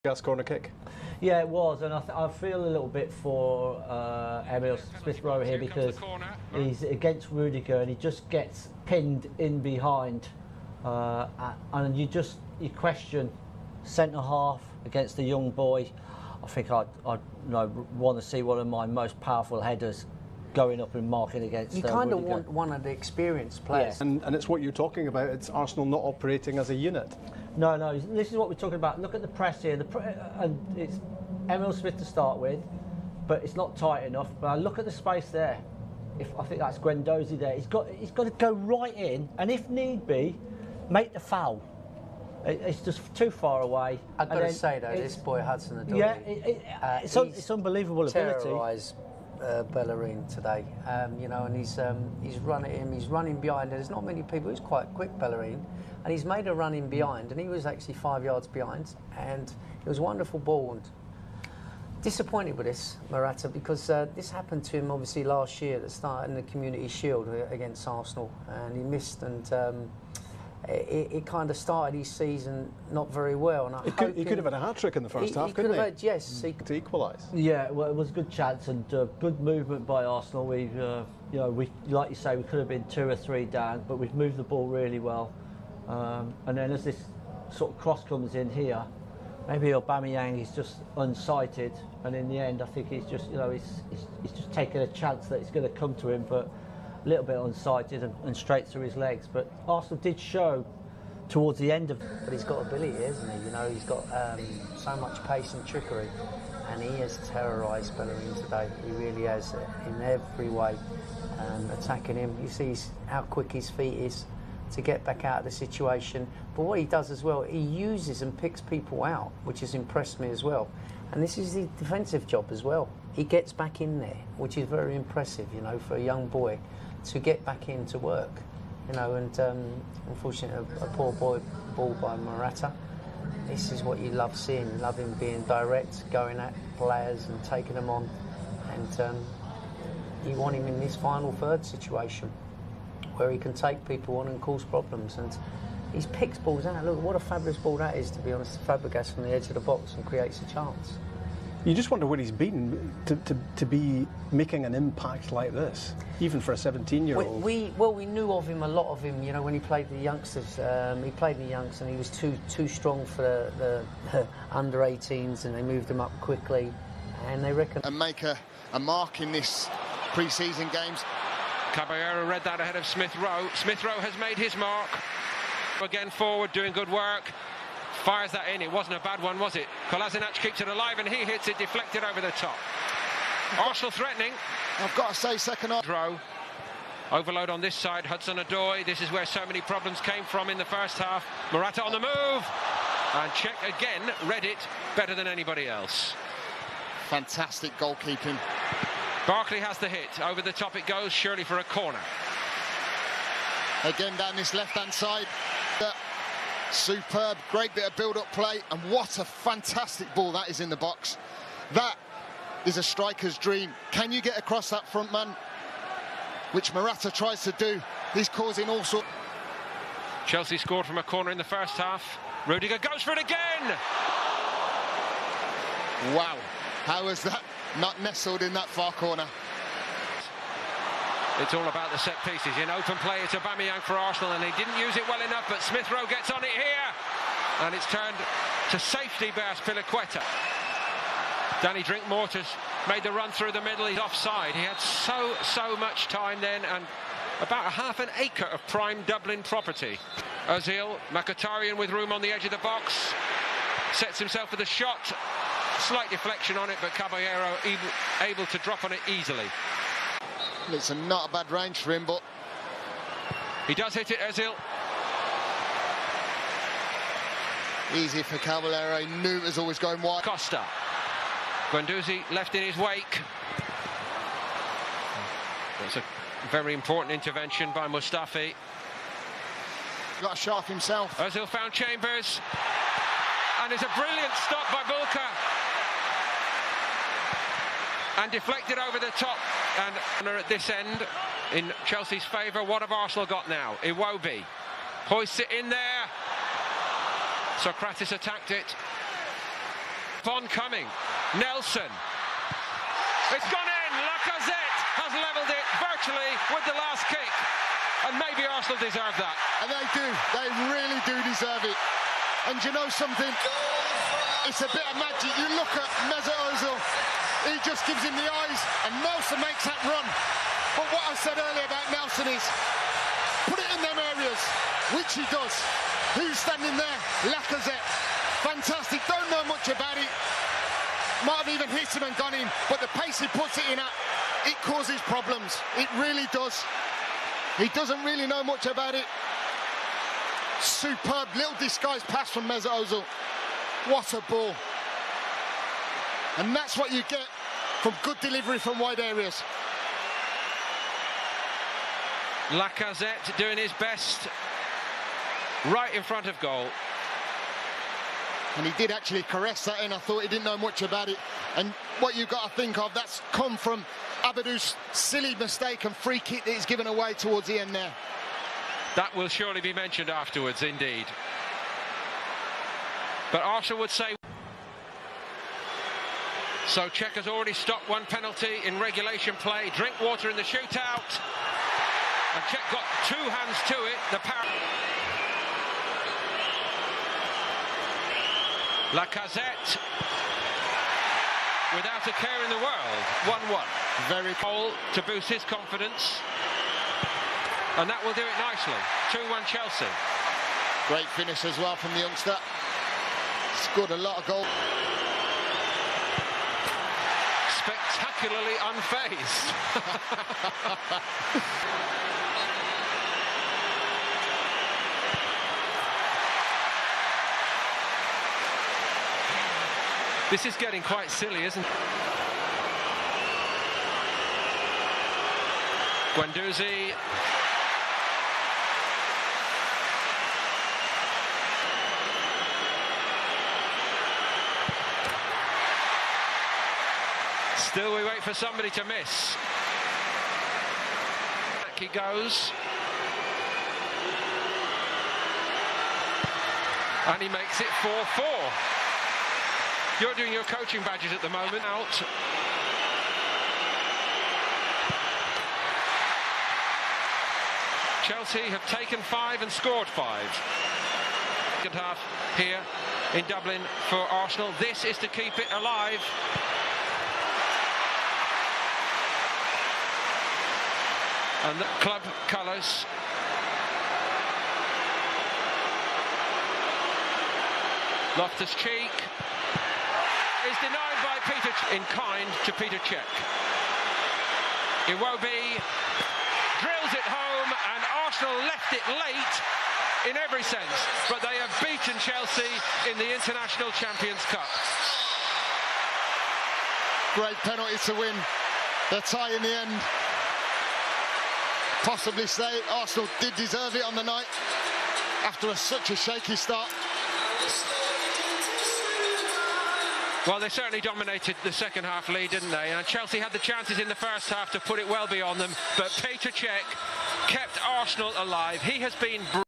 Gas corner kick. Yeah, it was, and I feel a little bit for Emil Smith Rowe here because he's against Rudiger and he just gets pinned in behind, and you question centre half against a young boy. I think I'd want to see one of my most powerful headers going up and marking against. You kind of want one of the experienced players, and it's what you're talking about. It's Arsenal not operating as a unit. No, this is what we're talking about. Look at the press here, and it's Emil Smith to start with, but it's not tight enough. But look at the space there. I think that's Guendouzi there. He's got to go right in, and if need be, make the foul. It's just too far away. I've got to say though, this boy Hudson-Odoi, yeah, it's unbelievable ability. Terrorised Bellerin today, and he's run at him. He's running behind. There's not many people. He's quite quick, Bellerin. And he's made a run in behind, and he was actually 5 yards behind, and it was a wonderful ball. And disappointed with this, Morata, because this happened to him obviously last year at the start in the Community Shield against Arsenal, and he missed, and it kind of started his season not very well. And he could have had a hat-trick in the first half, couldn't he? Had, yes. To equalise. Yeah, well, it was a good chance and good movement by Arsenal. We like you say, we could have been 2 or 3 down, but we've moved the ball really well. And then as this sort of cross comes in here, maybe Aubameyang is just unsighted, and in the end I think he's just he's just taking a chance that it's going to come to him, but a little bit unsighted and straight through his legs. But Arsenal did show towards the end of. But he's got ability, isn't he? He's got so much pace and trickery, and he has terrorised Bellerin today. He really has in every way, attacking him. You see how quick his feet is to get back out of the situation. But what he does as well, he uses and picks people out, which has impressed me as well. And this is the defensive job as well. He gets back in there, which is very impressive, for a young boy to get back in to work. And unfortunately, a poor ball by Morata. This is what you love seeing. You love him being direct, going at players and taking them on. And you want him in this final third situation, where he can take people on and cause problems. And he picks balls out. Look, what a fabulous ball that is, to be honest. Fabregas from the edge of the box and creates a chance. You just wonder where he's been to be making an impact like this, even for a 17-year-old. We knew of him, a lot of him, when he played the youngsters. He played in the youngsters and he was too strong for the under-18s, and they moved him up quickly. And they reckon... And make a mark in this pre-season games. Caballero read that ahead of Smith Rowe. Smith Rowe has made his mark. Again forward, doing good work. Fires that in. It wasn't a bad one, was it? Kolasinac keeps it alive and he hits it deflected over the top. Arsenal threatening. I've got to say, second half. Rowe. Overload on this side. Hudson-Odoi. This is where so many problems came from in the first half. Morata on the move. And Cech again read it better than anybody else. Fantastic goalkeeping. Barkley has the hit. Over the top it goes, surely for a corner. Again down this left-hand side. Superb, great bit of build-up play, and what a fantastic ball that is in the box. That is a striker's dream. Can you get across that front man? Which Morata tries to do. He's causing all sorts. Chelsea scored from a corner in the first half. Rudiger goes for it again! Wow, how was that not nestled in that far corner? It's all about the set pieces. In open play, it's Aubameyang for Arsenal, and he didn't use it well enough, but Smith Rowe gets on it here. And it's turned to safety by Azpilicueta. Danny Drinkwater's made the run through the middle. He's offside. He had so much time then, and about a half an acre of prime Dublin property. Ozil, Mkhitaryan with room on the edge of the box. Sets himself with a shot. Slight deflection on it, but Caballero able to drop on it easily. It's not a bad range for him, but... He does hit it, Ozil. Easy for Caballero. He knew it was always going wide. Costa. Guendouzi left in his wake. That's a very important intervention by Mustafi. Got a shark himself. Ozil found Chambers. And it's a brilliant stop by Bulka. And deflected over the top. And at this end, in Chelsea's favour, what have Arsenal got now? Iwobi hoists it in there. Socrates attacked it. kept on coming. Nelson. It's gone in. Lacazette has levelled it virtually with the last kick. And maybe Arsenal deserve that. And they do. They really do deserve it. And you know something? It's a bit of magic. You look at Mesut Ozil. He just gives him the eyes, and Nelson makes that run. But what I said earlier about Nelson is, put it in them areas, which he does. Who's standing there? Lacazette. Fantastic. Don't know much about it. Might have even hit him and gone in, but the pace he puts it in at, it causes problems. It really does. He doesn't really know much about it. Superb little disguised pass from Mesut Ozil. What a ball. And that's what you get from good delivery from wide areas. Lacazette doing his best right in front of goal. And he did actually caress that in. I thought he didn't know much about it. And what you've got to think of, that's come from Abadou's silly mistake and free kick that he's given away towards the end there. That will surely be mentioned afterwards, indeed. But Arsenal would say... So Cech has already stopped one penalty in regulation play. Drinkwater in the shootout. And Cech got two hands to it. The power... Lacazette, without a care in the world, 1-1. Very goal to boost his confidence, and that will do it nicely. 2-1 Chelsea. Great finish as well from the youngster. Scored a lot of goals. Spectacularly unfazed. This is getting quite silly, isn't it? Guendouzi. Still we wait for somebody to miss. Back he goes. And he makes it 4-4. You're doing your coaching badges at the moment. Out. Chelsea have taken 5 and scored 5. Second half here in Dublin for Arsenal. This is to keep it alive. And the club colours. Loftus-Cheek is denied by Peter in kind to Peter Cech. Iwobi drills it home, and Arsenal left it late in every sense, but they have beaten Chelsea in the International Champions Cup. Great penalty to win the tie in the end. Possibly say Arsenal did deserve it on the night after such a shaky start. Well, they certainly dominated the second half lead, didn't they? And Chelsea had the chances in the first half to put it well beyond them, but Peter Cech kept Arsenal alive. He has been